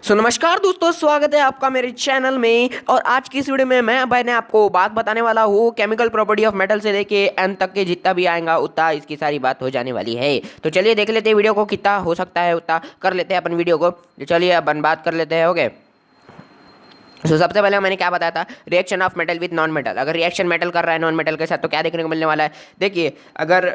नमस्कार दोस्तों, स्वागत है आपका मेरे चैनल में। और आज की इस वीडियो में मैं भाई ने आपको बात बताने वाला हूँ केमिकल प्रॉपर्टी ऑफ मेटल से लेके एंड तक के जितना भी आएगा उतना इसकी सारी बात हो जाने वाली है। तो चलिए देख लेते हैं वीडियो को, कितना हो सकता है उतना कर लेते हैं अपन वीडियो को। तो चलिए अपन बात कर लेते हैं। ओके, तो सबसे पहले मैंने क्या बताया था, reaction of metal with non metal. अगर रिएक्शन मेटल कर रहा है नॉन मेटल के साथ तो क्या देखने को मिलने वाला है। देखिए, अगर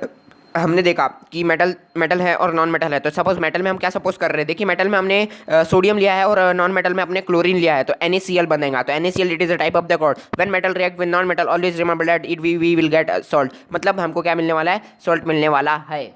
हमने देखा कि मेटल मेटल है और नॉन मेटल है, तो सपोज मेटल में हम क्या सपोज कर रहे हैं। देखिए, मेटल में हमने सोडियम लिया है और नॉन मेटल में अपने क्लोरीन लिया है, तो NaCl बनेगा। तो NaCl it is a type of the cord. When metal react with non metal always remember that it we will get salt. मतलब हमको क्या मिलने वाला है, सॉल्ट मिलने वाला है।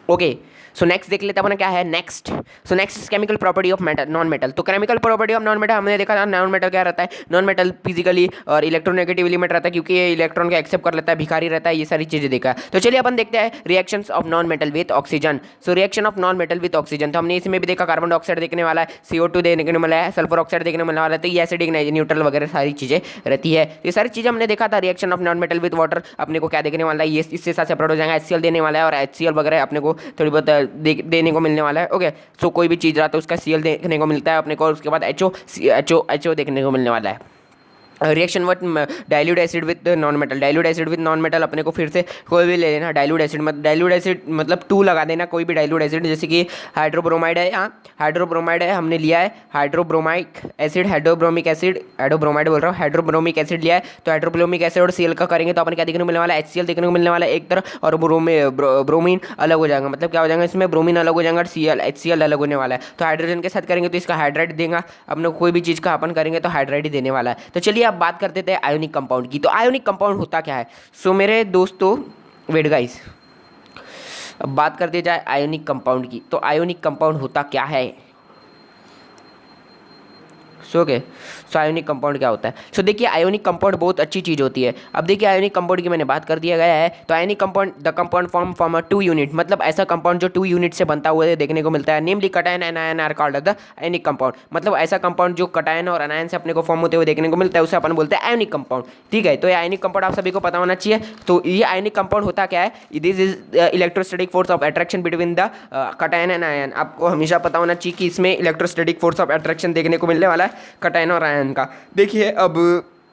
ओके, सो नेक्स्ट देख लेते हैं अपना क्या है next. So next is chemical property of metal non metal. तो chemical property of non metal हमने देखा था, नॉन मेटल क्या रहता है। नॉन मेटल फिजिकली और इलेक्ट्रोनेगेटिव एलिमेंट रहता है, क्योंकि ये इलेक्ट्रॉन को एक्सेप्ट कर लेता है, भिखारी रहता है, ये सारी चीजें देखा है। तो चलिए अपन देखते हैं reactions of non metal with oxygen. So reaction of non metal with oxygen, तो हमने इसमें भी देखा, कार्बन डाइऑक्साइड देखने वाला है, CO2 देखने को मिला है, सल्फर ऑक्साइड देखने को मिलने वाला है। तो ये एसिडिक न्यूट्रल वगैरह सारी चीजें रहती है। ये सारी चीजें हमने देखा था। Reaction of non metal with water अपने को क्या देखने वाला है, ये इससे साथ सेपरेट हो जाएगा, HCl देने वाला है, और HCl वगैरह अपने को थोड़ी बहुत देने को मिलने वाला है। ओके, सो कोई भी चीज़ रहा तो उसका Cl देखने को मिलता है अपने को, उसके बाद HO देखने को मिलने वाला है। Reaction what dilute acid with non metal. Dilute acid with non metal अपने को फिर से कोई भी ले लेना। डाइल्यूट एसिड मतलब 2 लगा देना, कोई भी डाइल्यूट एसिड, जैसे कि हाइड्रोब्रोमाइड है। यहाँ हाइड्रोब्रोमाइड है, हमने लिया है हाइड्रोब्रोमाइक एसिड, हाइड्रोब्रोमिक एसिड, हाइड्रोब्रोमाइड बोल रहा हूँ, हाइड्रोब्रोमिक एसिड लिया है। तो हाइड्रोब्रोमिक एसिड और Cl का करेंगे तो अपन क्या देखने को मिलने वाला है, HCl देखने को मिलने वाला है एक तरफ, और ब्रोमीन अलग हो जाएगा। मतलब क्या हो जाएगा, इसमें ब्रोमीन अलग हो जाएगा और HCl अलग होने वाला है। तो हाइड्रोजन के साथ करेंगे तो इसका हाइड्राइड देगा। अपने कोई भी चीज़ का अपन करेंगे तो हाइड्राइड ही देने वाला है। तो चलिए अब बात करते थे आयोनिक कंपाउंड की। तो आयोनिक कंपाउंड होता क्या है। सो मेरे दोस्तों, वेट गाइस, अब बात करते जाए आयोनिक कंपाउंड की। तो आयोनिक कंपाउंड होता क्या है। ओके, सो आयोनिक कंपाउंड क्या होता है। सो देखिए, आयोनिक कंपाउंड बहुत अच्छी चीज़ होती है। अब देखिए, आयोनिक कंपाउंड की मैंने बात कर दिया गया है। तो ionic compound the compound form 2 unit, मतलब ऐसा कंपाउंड जो 2 यूनिट से बनता हुआ देखने को मिलता है। Namely cation and anion are called the ionic compound. मतलब ऐसा कंपाउंड जो कटायन और अनायन से अपने को फॉर्म होते हुए देखने को मिलता है, उसे अपन बोलते हैं आयोनिक कंपाउंड। ठीक है, तो ये आयोनिक कंपाउंड आप सभी को पता होना चाहिए। तो ये आयोनिक कंपाउंड होता क्या है, this is electrostatic force of attraction between the cation and ion. आपको हमेशा पता होना चाहिए कि इसमें इलेक्ट्रोस्टैटिक फोर्स ऑफ अट्रैक्शन देखने को मिलने वाला है कटायन और आयन का। देखिए अब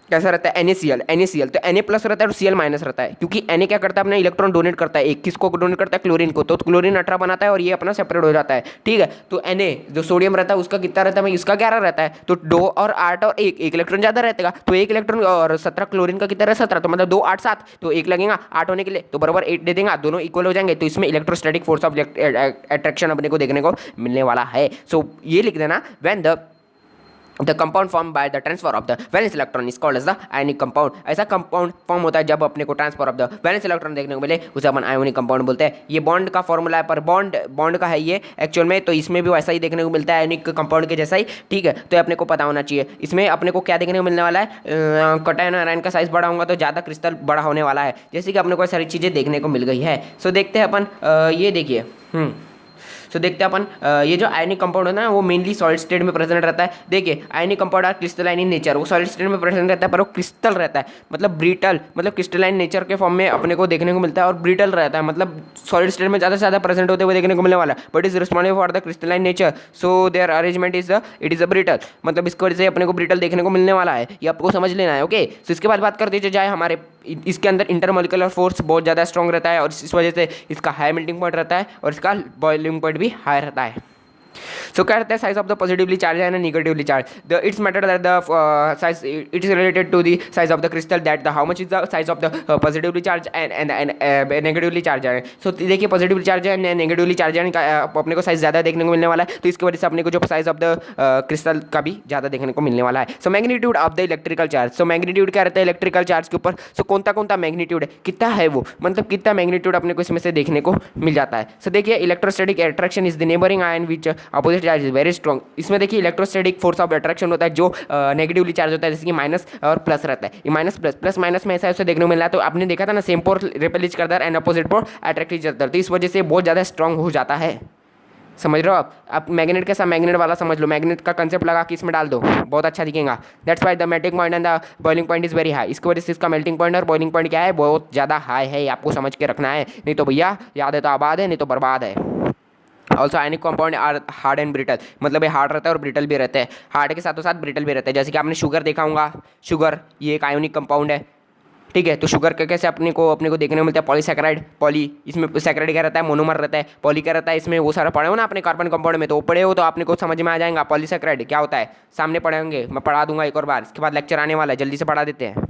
कैसा रहता है, NaCl तो Na प्लस रहता है और Cl माइनस रहता है, क्योंकि Na क्या करता है, अपना इलेक्ट्रॉन डोनेट करता है। एक किसको डोनेट करता है, क्लोरीन को। तो क्लोरीन 18 बनाता है और ये अपना सेपरेट हो जाता है। ठीक है, तो Na जो सोडियम रहता है उसका कितना रहता है भाई, इसका 11 रहता है। तो 2 और 8 और 1 इलेक्ट्रॉन ज़्यादा रहता है। तो 1 इलेक्ट्रॉन और 17 क्लोरीन का कितना है, 17। तो मतलब 2 8 7, तो 1 लगेगा 8 होने के लिए, तो बराबर 8 दे देगा, दोनों इक्वल हो जाएंगे। तो इसमें इलेक्ट्रोस्टैटिक फोर्स ऑफ अट्रैक्शन अपने को देखने को मिलने वाला है। सो ये लिख देना, when the compound form by the transfer of the valence electron is called as the ionic compound. ऐसा कंपाउंड फॉर्म होता है जब अपने को transfer of the valence electron देखने को मिले, उसे अपन आयोनिक कंपाउंड बोलते हैं। ये बॉन्ड का फॉर्मूला है, पर बॉन्ड का है ये एक्चुअल में। तो इसमें भी वैसा ही देखने को मिलता है, आयोनिक कंपाउंड के जैसा ही। ठीक है, तो अपने को पता होना चाहिए। इसमें अपने को क्या देखने को मिलने वाला है, कटायन और आयन का साइज बड़ा होगा तो ज़्यादा क्रिस्टल बड़ा होने वाला है, जैसे कि अपने को सारी चीज़ें देखने को मिल गई है। सो देखते हैं अपन, ये देखिए सो देखते हैं अपन, ये जो आयनिक कंपाउंड है ना, वो मेनली सॉलिड स्टेट में प्रेजेंट रहता है। देखिए, ionic compound are crystalline in nature. वो सॉलिड स्टेट में प्रेजेंट रहता है, पर वो क्रिस्टल रहता है, मतलब ब्रिटल, मतलब क्रिस्टलाइन नेचर के फॉर्म में अपने को देखने को मिलता है, और ब्रिटल रहता है, मतलब सॉलिड स्टेट में ज़्यादा से ज़्यादा प्रेजेंट होते हुए देखने को मिलने वाला है। But is responsible for the crystalline nature, so their arrangement it is a brittle. मतलब इसकी वजह से अपने को ब्रिटल देखने को मिलने वाला है, ये आपको समझ लेना है। ओके, सो इसके बाद बात कर दीजिए जाए हमारे, इसके अंदर इंटरमोलिकुलर फोर्स बहुत ज़्यादा स्ट्रॉन्ग रहता है, और इस वजह से इसका हाई मेल्टिंग पॉइंट रहता है और इसका बॉइलिंग पॉइंट भी हाई रहता है। सो क्या रहता है, size of the positively charge and negatively charge. The it's matter that the size it is related to the size of the crystal, that the how much is the size of the positively charge and negatively charge है। So देखिए, positively charge and negatively charge का अपने को size ज़्यादा देखने को मिलने वाला है, तो इसकी वजह से अपने को जो साइज ऑफ द क्रिस्टल का भी ज़्यादा देखने को मिलने वाला है। So magnitude of the electrical charge. So magnitude क्या रहता है इलेक्ट्रिकल चार्ज के ऊपर। सो कौन सा मैग्नीट्यूड है, कितना है वो, मतलब कितना मैग्नीट्यूड अपने को इसमें से देखने को मिल जाता है। सो देखिए, electrostatic attraction is the neighbouring ion which opposite charge is very strong. इसमें देखिए, इलेक्ट्रोस्टैटिक फोर्स ऑफ अट्रैक्शन होता है जो नेगेटिवली चार्ज होता है, जैसे कि माइनस और प्लस रहता है। ये माइनस प्लस माइनस में ऐसा ऐसा देखने को मिल रहा है। तो आपने देखा था ना, सेम पोल रिपेलिज करता है एंड अपोजिट पोल अट्रैक्ट करता है, तो इस वजह से बहुत ज़्यादा स्ट्रॉन्ग हो जाता है। समझ रहे हो आप मैग्नेट के साथ मैग्नेट वाला समझ लो, मैग्नेट का कंसेप्ट लगा कि इसमें डाल दो, बहुत अच्छा दिखेगा। That's why the melting point and the boiling point is very high. इसकी वजह से इसका मेल्टिंग पॉइंट और बॉइलिंग पॉइंट क्या है, बहुत ज़्यादा हाई है, आपको समझ के रखना है, नहीं तो भैया याद है तो आबाद है, नहीं तो बर्बाद है। Also ionic compound are hard and brittle, मतलब ये हार्ड रहता है और ब्रिटल भी रहता है, हार्ड के साथों साथ ब्रिटल भी रहता है। जैसे कि आपने शुगर देखा होगा, शुगर ये एक आयोनिक कंपाउंड है, ठीक है। तो शुगर का कैसे अपने को देखने को मिलता है, पॉलीसैकेराइड, पॉली इसमें सैकेराइड क्या रहता है, मोनोमर रहता है, पॉली क्या रहता है, इसमें वो सारा पढ़े हो ना आपने कार्बन कंपाउंड में, तो वो पढ़े हो तो आपने को समझ में आ जाएगा पॉलीसैकेराइड क्या होता है, सामने पढ़े होंगे, मैं पढ़ा दूंगा एक और बार, इसके बाद लेक्चर आने वाला है, जल्दी से पढ़ा देते हैं।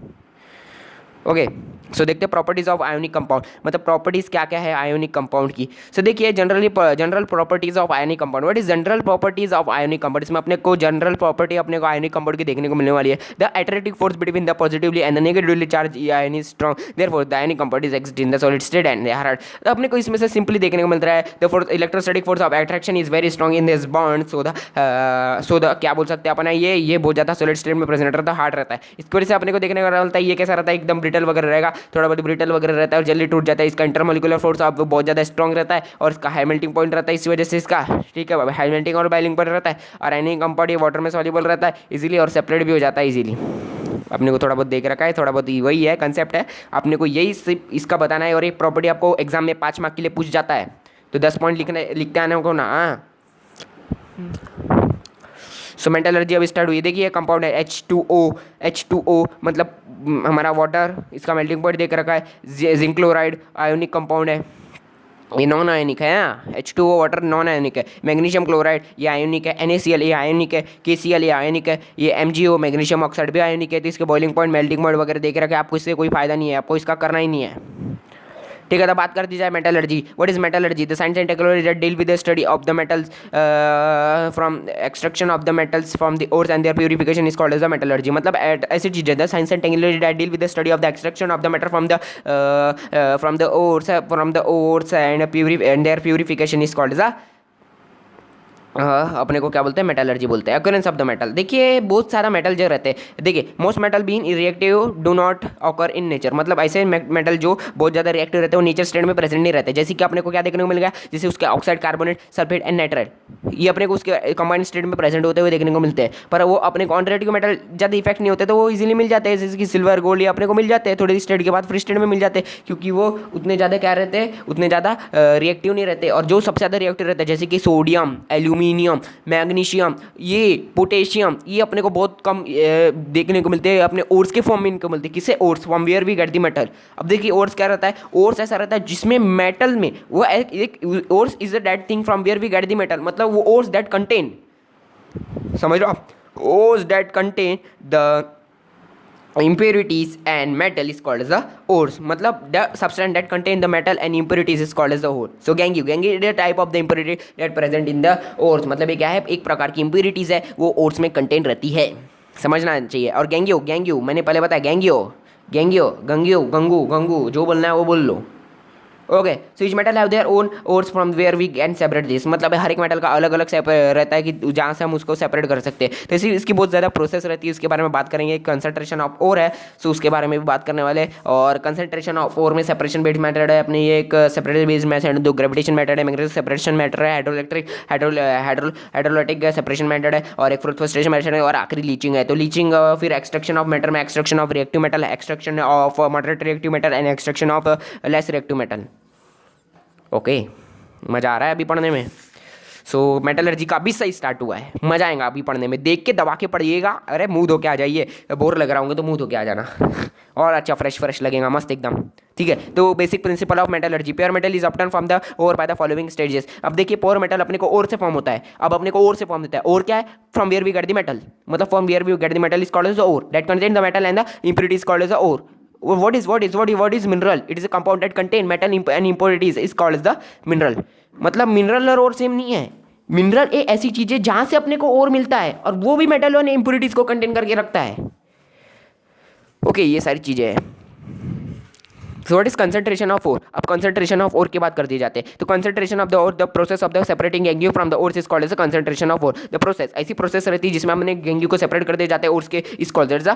ओके, सो देखते हैं प्रॉपर्टीज ऑफ आयोनिक कंपाउंड, मतलब प्रॉपर्टीज क्या क्या है आयोनिक कंपाउंड की। सो देखिए general properties of ionic compound, what is general properties of ionic compound, इसमें अपने को जनरल प्रॉपर्टी अपने को आयोनिक कंपाउंड की देखने को मिलने वाली है। The attractive force between the positively and the negatively charge ion is strong, therefore the ionic compound is exist in the solid state and they are hard. तो अपने को इसमें से सिंपली देखने को मिल रहा है the force electrostatic force of attraction is very strong in this bond, so the क्या बोल सकते हैं अपन, ये बहुत ज़्यादा सॉलिड स्टेट में प्रेजेंट रहता है, हार्ड रहता है। इसकी वजह से अपने को देखने को मिलता है ये कैसा रहता है, एकदम ब्रिटल वगैरह रहेगा, थोड़ा बहुत ब्रिटल वगैरह रहता है और जल्दी टूट जाता है। इसका इंटरमोलिकुलर फोर्स आप बहुत ज़्यादा स्ट्रॉन्ग रहता है और इसका हाई मेल्टिंग पॉइंट रहता है, इस वजह से इसका, ठीक है, हाई मेल्टिंग और बाइलिंग पॉइंट रहता है। और आयनिक कंपाउंड ये वाटर में सॉल्युबल रहता है इजीली और सेपरेट भी हो जाता है इजीली। अपने को थोड़ा बहुत देख रखा है, थोड़ा बहुत वही है कंसेप्ट है, आपने को यही सिर्फ इसका बताना है। और एक प्रॉपर्टी आपको एग्जाम में 5 मार्क के लिए पूछ जाता है, तो 10 पॉइंट लिखते आने को ना। सो मेटलर्जी अब स्टार्ट हुई, देखिए कंपाउंड है H2O मतलब हमारा वाटर, इसका मेल्टिंग पॉइंट देख रखा है। जिंक क्लोराइड आयोनिक कंपाउंड है, ये नॉन आयोनिक है, H2O वाटर नॉन आयोनिक है। मैग्नीशियम क्लोराइड ये आयोनिक है, NaCl ये आयोनिक है, KCl ये आयोनिक है, ये MgO मैग्नीशियम ऑक्साइड भी आयोनिक है। तो इसके बॉइलिंग पॉइंट मेल्टिंग पॉइंट वगैरह देख रखा है, आपको इससे कोई फायदा नहीं है, आपको इसका करना ही नहीं है, ठीक है। तो बात कर दी जाए metallurgy, what is metallurgy, the science and technology that deal with the study of the metals from extraction of the metals from the ores and their purification is called as the metallurgy. मतलब ऐसी चीज़ है the science and technology that deal with the study of the extraction of the metal from the ores and their purification is called the अपने को क्या बोलते हैं, metallurgy बोलते हैं। अकरेंस ऑफ द मेटल, देखिए बहुत सारा मेटल जो रहते हैं, देखिए most metal been reactive do not occur in nature, मतलब ऐसे मेटल जो बहुत ज़्यादा रिएक्टिव रहते हैं वो नेचर स्टेट में प्रेजेंट नहीं रहते। जैसे कि अपने को क्या देखने को मिल गया, जैसे उसके oxide, carbonate, sulphate and nitride, ये अपने को उसके कंबाइंड स्टेट में प्रेजेंट होते हुए देखने को मिलते हैं। पर वो अपने को ऑनरेटिव मेटल ज़्यादा इफेक्ट नहीं होते, तो वो इजीली मिल जाते हैं, जैसे कि सिल्वर, गोल्ड, ये अपने को मिल जाते हैं थोड़ी स्टेट के बाद फ्री स्टेट में मिल जाते हैं, क्योंकि वो उतने ज़्यादा क्या रहते हैं, उतने ज़्यादा रिएक्टिव नहीं रहते। और जो सबसे ज़्यादा रिएक्टिव रहते हैं जैसे कि सोडियम, एल्यूमिनियम, मैग्नीशियम, ये पोटेशियम, ये अपने को बहुत कम देखने को मिलते हैं, अपने ओर्स के फॉर्म में इनको मिलते हैं। किसे, ores, from where we get the metal. अब देखिए ओर्स क्या रहता है, ओर्स ऐसा रहता है जिसमें मेटल में वो एक ores is a that thing from where we get the metal, मतलब वो ओर्स दैट कंटेन, समझ लो आप, ores that contain the impurities and metal is called as the ores, मतलब the substance that contain the metal and impurities is called as the ore. So gangue is a type of the impurity that present in the ores, मतलब ये क्या है, एक प्रकार की impurities है वो ores में contain रहती है, समझना चाहिए। और गैंगियो मैंने पहले बताया, गंगू जो बोलना है वो बोल लो। Okay, so each metal have their own ores from where we can separate this, मतलब हर एक मेटल का अलग अलग रहता है कि जहाँ से हम उसको सेपरेट कर सकते हैं। तो इसकी बहुत ज़्यादा प्रोसेस रहती है, उसके बारे में बात करेंगे। कंसंट्रेशन ऑफ ओर है, सो उसके बारे में भी बात करने वाले। और कंसंट्रेशन ऑफ ओर में सेपरेशन बेस्ड मेथड है अपने, ये एक सेपरेशन बेस्ड मेथड, दो ग्रेविटेशन मेथड है, मैग्नेटिक सेपरेशन मेथड है, हाइड्रोलिटिक सेपरेशन मेथड है, और एक फ्रुक्टोस्टेशन मेथड है, और आखिरी लीचिंग है। तो लीचिंग फिर एक्सट्रैक्शन ऑफ मेटल में extraction of reactive metal, extraction of moderate reactive metal and extraction of less reactive metal. Okay, मज़ा आ रहा है अभी पढ़ने में। सो मेटलर्जी का भी सही स्टार्ट हुआ है, मज़ा आएगा अभी पढ़ने में, देख के दबा के पढ़िएगा। अरे मुंह धो के आ जाइए, बोर लग रहा होंगे तो मुंह धो के आ जाना और अच्छा फ्रेश लगेगा, मस्त एकदम, ठीक है। तो basic principle of metallurgy, pure metal is obtain from the ore by the following stages. अब देखिए प्योर मेटल अपने को ओर से फॉर्म होता है, अब अपने को ओर से फॉर्म होता है। ओर क्या है, from where we get the metal, मतलब from where we get the metal is called as the ore that contain the metal and the impurity is called as the ore. What is mineral? It is a compound that contain metal and impurities is called as the mineral. मतलब mineral और ओर same नहीं है। Mineral एक ऐसी चीज है जहां से अपने को ओर मिलता है और वो भी मेटल और इम्प्योरिटीज को कंटेन करके रखता है। ओके, ये सारी चीजें हैं। So what is concentration of ore? अब concentration of ore की बात कर दी जाते हैं। तो concentration of the ore, the process of the separating gangue from the ores is called as the concentration of ore. The process, ऐसी process रहती है जिसमें हमने gangue को सेपरेट कर दिए जाते हैं ores के, is called as the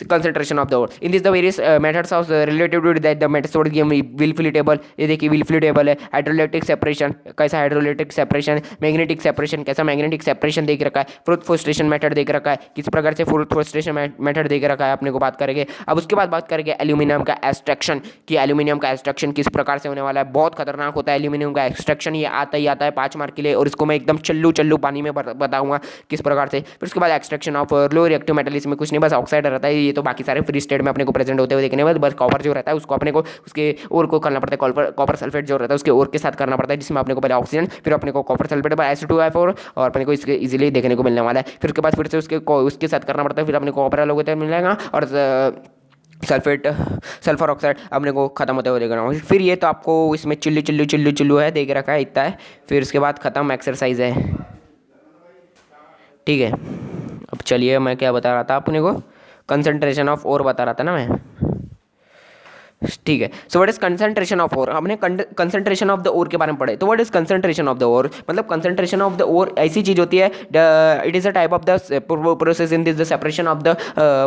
concentration of the ore. In this the various methods of related to that the method willfully table, ये देखिए willfully table है. हाइड्रोलिटिक सेपरेशन, कैसा हाइड्रोलिटिक सेपरेशन, मैग्नेटिक सेपरेशन, कैसा मैग्नेटिक सेपरेशन देख रखा है, fruit फोस्टेशन method देख रखा है, किस प्रकार से फ्रूट फोस्टेशन मेथड देख रखा है अपने को बात करेंगे. अब उसके बाद बात करेंगे एल्यूमिनियम का एक्सट्रैक्शन, कि एल्यूमिनियम का एक्सट्रैक्शन किस प्रकार से होने वाला है. बहुत खतरनाक होता है एल्यूमिनियम का एक्सट्रैक्शन, ये आता ही आता है 5 मार्क के लिए, और इसको मैं एकदम चल्लू चल्लू पानी में बताऊंगा किस प्रकार से. फिर उसके बाद extraction of low reactive metal, इसमें कुछ नहीं बस ऑक्साइड रहता है, ये तो बाकी सारे फ्री स्टेट में अपने को प्रेजेंट होते हुए देखने में, बस कॉपर जो रहता है उसको अपने को उसके और को करना पड़ता है, कॉपर सल्फेट जो रहता है उसके और के साथ करना पड़ता है, जिसमें अपने को पहले ऑक्सीजन, फिर अपने को कॉपर सल्फेट H2O4 और अपने को इसके इजीली देखने को मिलने वाला है. फिर उसके बाद फिर से उसके साथ करना पड़ता है, फिर अपने को कॉपर अलग होता है मिलेगा, और सल्फर ऑक्साइड अपने को खत्म होते हुए देखना होगा. फिर ये तो आपको इसमें चिल्लू है देख रखा है, इतना है. फिर उसके बाद खत्म एक्सरसाइज है. ठीक है, अब चलिए मैं क्या बता रहा था अपने को, कंसंट्रेशन ऑफ ओर बता रहा था ना मैं. ठीक है. So what is concentration of ore, हमने कंसंट्रेशन ऑफ द ओर के बारे में पढ़े. तो what is concentration of the ore, मतलब कंसंट्रेशन ऑफ द ओर ऐसी चीज होती है, it is a type of the process in this the separation of the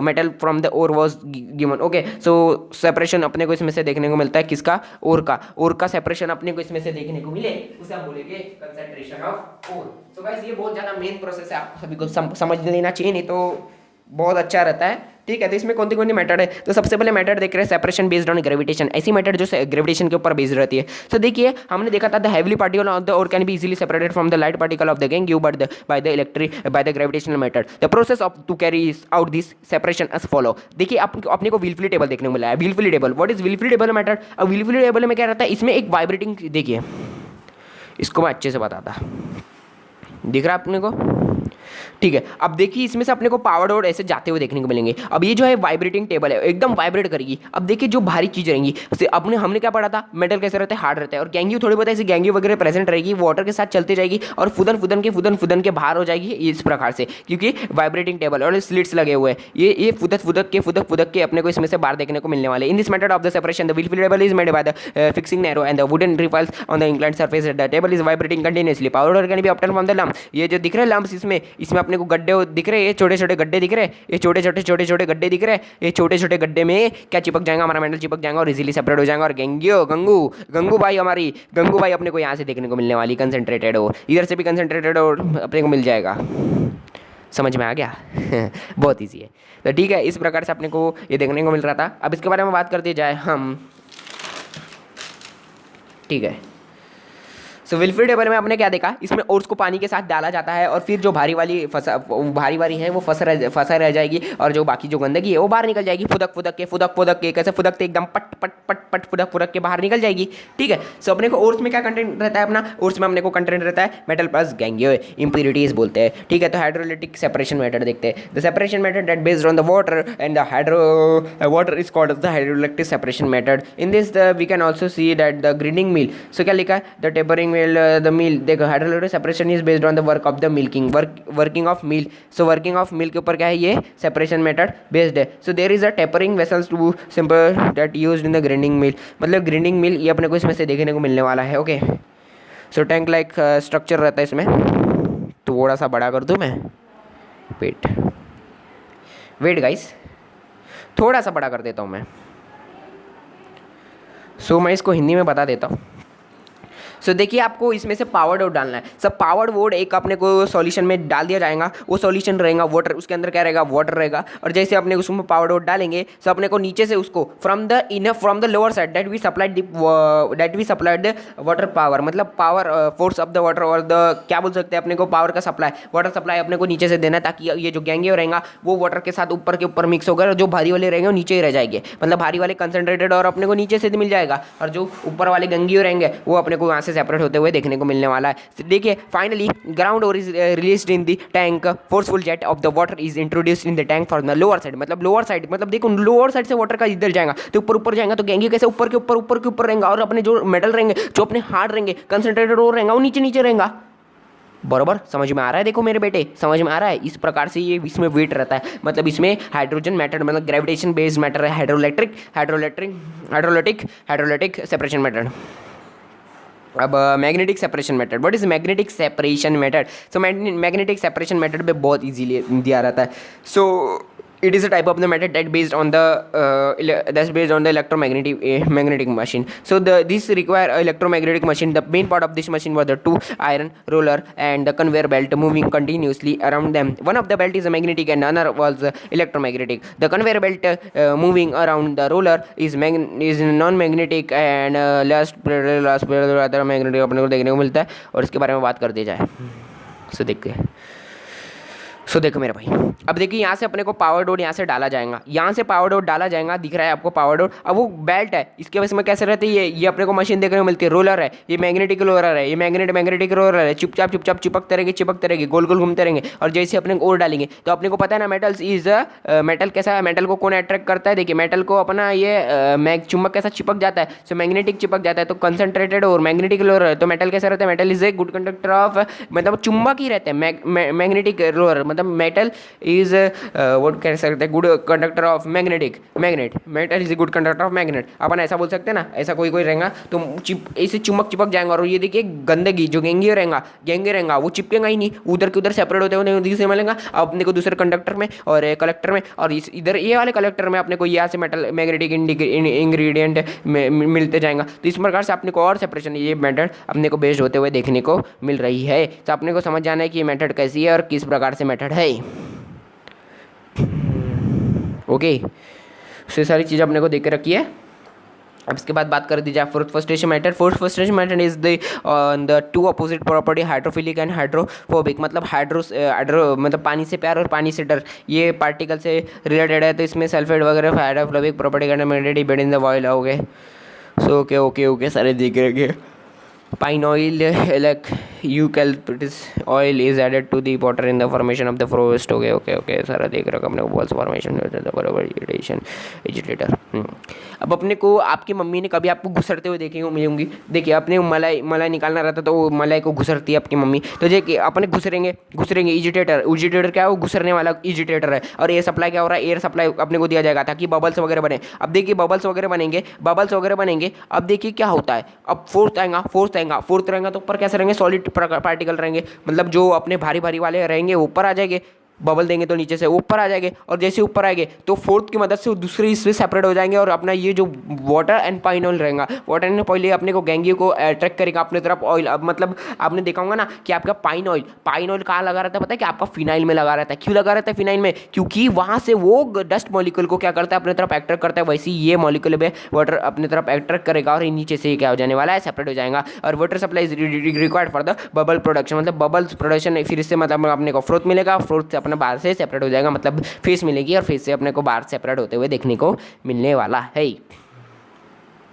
metal from the ore was given. Okay, so separation अपने को इसमें से देखने को मिलता है, किसका, ओर का सेपरेशन अपने को इसमें से देखने को मिले, उसे हम बोलेंगे concentration of ore. So guys ये बहुत ज़्यादा मेन प्रोसेस है, आप सभी को समझ लेना चाहिए, नहीं तो बहुत अच्छा रहता है. ठीक है, तो इसमें कौन सी मेथड है. तो सबसे पहले मेथड देख रहे हैं सेपरेशन बेस्ड ऑन ग्रेविटेशन, ऐसी मेथड जो ग्रेविटेशन के ऊपर बेस्ड रहती है. तो देखिए हमने देखा था the heavily particle of the ore can be easily separated from the light particle of the gangue but by the gravitational method. The process of to carry out this separation as follow. देखिए अपने को Wilfley table देखने को मिला है. Wilfley table, what is Wilfley table method. अब Wilfley table में क्या रहता है, इसमें एक वाइब्रेटिंग, देखिए इसको मैं अच्छे से बताता, दिख रहा है अपने को. ठीक है, अब देखिए इसमें से अपने को पावर डॉट ऐसे जाते हुए देखने को मिलेंगे. अब ये जो है वाइब्रेटिंग टेबल है, एकदम वाइब्रेट करेगी. अब देखिए जो भारी चीज रहेंगी, अपने हमने क्या पढ़ा था, मेटल कैसे रहते हैं, हार्ड रहता है, और गैंग्यू थोड़ी बहुत ऐसी गैंग्यू वगैरह प्रेजेंट रहेगी, वाटर के साथ चलती जाएगी और फुदन के बाहर हो जाएगी इस प्रकार से, क्योंकि वाइब्रेटिंग टेबल और स्लिट्स लगे हुए हैं. ये फुदक के अपने को इसमें से बाहर देखने को मिलने वाले. In this method of the separation the Wilfley table is made by the fixing narrow and the wooden riffles on the inclined surface. The table is vibrating continuously. Power dot can be obtained from the lump. ये जो दिख रहे हैं lumps, इसमें अपने को गड्ढे दिख रहे हैं, ये छोटे छोटे गड्ढे दिख रहे हैं, ये छोटे छोटे गड्ढे दिख रहे हैं. ये छोटे छोटे गड्ढे में क्या चिपक जाएगा, हमारा मेटल चिपक जाएगा और इजीली सेपरेट हो जाएगा. और गंगू भाई अपने को यहाँ से देखने को मिलने वाली कंसंट्रेटेड, और इधर से भी कंसंट्रेटेड और अपने को मिल जाएगा. समझ में आ गया. बहुत ईजी है. तो ठीक है, इस प्रकार से अपने को ये देखने को मिल रहा था. अब इसके बारे में बात करते जाए हम. ठीक है, सो विलफुल टेबल में आपने क्या देखा, इसमें ओर्स को पानी के साथ डाला जाता है और फिर जो भारी वाली है वो फंसा रह जाएगी, और जो बाकी जो गंदगी है वो बाहर निकल जाएगी. फुदक के कैसे फुदकते एकदम पट फुदक के बाहर निकल जाएगी. ठीक है, सो अपने को ओर्स में क्या कंटेंट रहता है, अपना ओर्स में अपने को कंटेंट रहता है मेटल प्लस गैंगियो इम्प्योरिटीज बोलते हैं. ठीक है, तो हाइड्रोलिटिक सेपरेशन मेथड देखते हैं. The separation method that based on the water and the water is called the hydrolytic separation method. In this we can also see that the grinding mill. So क्या लिखा है, the tapering the mill. देखो hydrolytic separation is based on the work of the working of mill. So working of mill के ऊपर क्या है, ये separation method based है. So there is a tapering vessels to simple that used in the grinding mill. मतलब grinding मिल ये अपने को इसमें से देखने को मिलने वाला है. ओके, सो टैंक लाइक स्ट्रक्चर रहता है इसमें. थोड़ा सा बड़ा कर दूं मैं, वेट गाइस, थोड़ा सा बड़ा कर देता हूँ मैं. सो मैं इसको हिंदी में बता देता हूँ. सो देखिए आपको इसमें से पावर डॉट डालना है. सब पावर वोड एक अपने को सॉल्यूशन में डाल दिया जाएगा. वो सॉल्यूशन रहेगा वाटर, उसके अंदर क्या रहेगा, वाटर रहेगा. और जैसे अपने उसमें पावर डॉट डालेंगे तो अपने को नीचे से उसको from the lower side that we supplied the water power, मतलब power force of the water, और द क्या बोल सकते हैं अपने को, पावर का सप्लाई, वाटर सप्लाई अपने को नीचे से देना है, ताकि ये जो गैंगे रहेगा वो वाटर के साथ ऊपर के ऊपर मिक्स होकर जो भारी वाले रहेंगे वो नीचे ही रह जाएंगे. मतलब भारी वाले कंसंट्रेटेड और अपने को नीचे से मिल जाएगा, और जो ऊपर वाले गंगे रहेंगे वो अपने को यहाँ से सेपरेट होते हुए देखने को मिलने वाला है. देखिए finely ground ore is released in the tank. Forceful jet of the water is introduced in the tank from the lower side. मतलब लोअर साइड, मतलब देखो लोअर साइड से वाटर का इधर जाएगा तो ऊपर जाएगा, तो गैंगे कैसे ऊपर के ऊपर रहेगा, और अपने जो मेटल रहेंगे, जो अपने हार्ड रहेंगे, कंसंट्रेटेड और रहेगा, वो नीचे रहेगा. बराबर समझ में आ रहा है. देखो मेरे बेटे, समझ में आ रहा है. इस प्रकार से ये इसमें वेट रहता है. मतलब इसमें हाइड्रोजन मेथड, मतलब ग्रेविटेशन बेस्ड मैटर है, हाइड्रोलिटिक सेपरेशन मेथड. अब magnetic separation method. What is magnetic separation method. So magnetic separation method पे बहुत इजीली दिया रहता है. सो it is a type of the method that based on the that's based on the magnetic machine. So this require a electromagnetic machine. The main part of this machine was the two iron roller and the conveyor belt moving continuously around them. One of the belt is magnetic and another was electromagnetic. The conveyor belt moving around the roller is non-magnetic and last magnetic अपने को देखने को मिलता है। और इसके बारे में बात कर दी जाए सो देखो मेरे भाई, अब देखिए यहाँ से अपने को पावर डोर यहाँ से डाला जाएगा, यहाँ से पावर डोर डाला जाएगा, दिख रहा है आपको पावर डोर। अब वो बेल्ट है, इसके वजह में कैसे रहती है, ये अपने को मशीन देखने को मिलती है। रोलर है, ये मैग्नेटिक रोलर है, ये मैग्नेटिक रोलर है, चुपचाप चिपकते रहेंगे, गोल गोल घूमते रहेंगे। और जैसे अपने को और डालेंगे तो अपने को पता है ना मेटल्स इज मेटल कैसा है, मेटल को कौन अट्रैक्ट करता है, देखिए मेटल को अपना ये चुंबक कैसा चिपक जाता है, सो मैग्नेटिक चिपक जाता है। तो कंसंट्रेटेड और मैग्नेटिक रोलर है तो मेटल कैसा रहता है, metal is a good conductor of, मतलब चुंबक ही रहते हैं। मैग्नेटिक रोलर मतलब मेटल इज व्हाट कह सकते हैं, good conductor of magnet, metal is good conductor of magnet. अपन ऐसा बोल सकते हैं ना, ऐसा कोई रहेगा तो ऐसे चुंबक चिपक जाएंगे। और ये देखिए गंदगी जो गेंगे रहेगा वो चिपकेगा ही नहीं, उधर के उधर सेपरेट होते हुए दूसरे मिलेगा अपने को दूसरे कंडक्टर में और कलेक्टर में। और इधर ये वाले कलेक्टर में अपने को यहाँ से मेटल मैग्नेटिक इंग्रेडिएंट मिलते जाएगा। तो इस प्रकार से अपने को और सेपरेशन ये मेथड अपने को बेस्ड होते हुए देखने को मिल रही है। तो अपने को समझ जाना है कि ये मेथड कैसी है और किस प्रकार से मेथड है। ओके, ये सारी चीज़ें अपने को देख के रखी है। अब इसके बाद बात कर दी जाए fourth frustration method is the two opposite property hydrophilic and hydrophobic. मतलब हाइड्रो मतलब पानी से प्यार और पानी से डर, ये पार्टिकल से रिलेटेड है। तो इसमें सल्फेट वगैरह हाइड्रोफोबिक प्रॉपर्टी का डिपेंड इन द ऑयल हो गए। सो ओके सारे देख रखे। Pine oil, like eucalyptus oil, is added to the water in the formation of the frost. Okay सारा देख रखा अपने को, बॉल्स फॉर्मेशन बराबर एजिटेटर। अब अपने को आपकी मम्मी ने कभी आपको घुसरते हुए देखे होंगी। देखिए अपने मलाई निकालना रहता तो वो मलाई को घुसरती है आपकी मम्मी। तो देखिए अपने घुसरेंगे एजिटेटर क्या है, वो घुसरने वाला एजिटेटर है। और एयर सप्लाई क्या हो रहा है, एयर सप्लाई अपने को दिया जाएगा ताकि बबल्स वगैरह बने। अब देखिए बबल्स वगैरह बनेंगे। अब देखिए क्या होता है, अब फोर्थ रहेगा तो ऊपर कैसे रहेंगे, सॉलिड पार्टिकल रहेंगे। मतलब जो अपने भारी वाले रहेंगे ऊपर आ जाएंगे, बबल देंगे तो नीचे से ऊपर आ जाएंगे। और जैसे ऊपर आएंगे तो फोर्थ की मदद से वो दूसरे इससे सेपरेट हो जाएंगे। और अपना ये जो वाटर एंड पाइन ऑयल रहेगा, वाटर एंड ऑयल अपने को गैंगी को अट्रैक्ट करेगा अपने तरफ ऑयल। अब मतलब आपने देखा होगा ना कि आपका पाइन ऑयल कहाँ लगा रहता है, पता है कि आपका फिनाइल में लगा रहता है। क्यों लगा रहता है फिनाइल में, क्योंकि वहाँ से वो डस्ट मॉलिक्यूल को क्या करता है, अपने तरफ अट्रैक्ट करता है। वैसे ही ये मॉलिक्यूल में वाटर अपने तरफ अट्रैक्ट करेगा और नीचे से क्या हो जाने वाला है, सेपरेट हो जाएगा। और water supply is required for the bubble production, मतलब बबल्स प्रोडक्शन। फिर इससे मतलब अपने को फ्रोथ मिलेगा, फ्रोथ से अपने बाहर से सेपरेट हो जाएगा, मतलब फेस मिलेगी और फेस से अपने को बाहर सेपरेट होते हुए देखने को मिलने वाला है।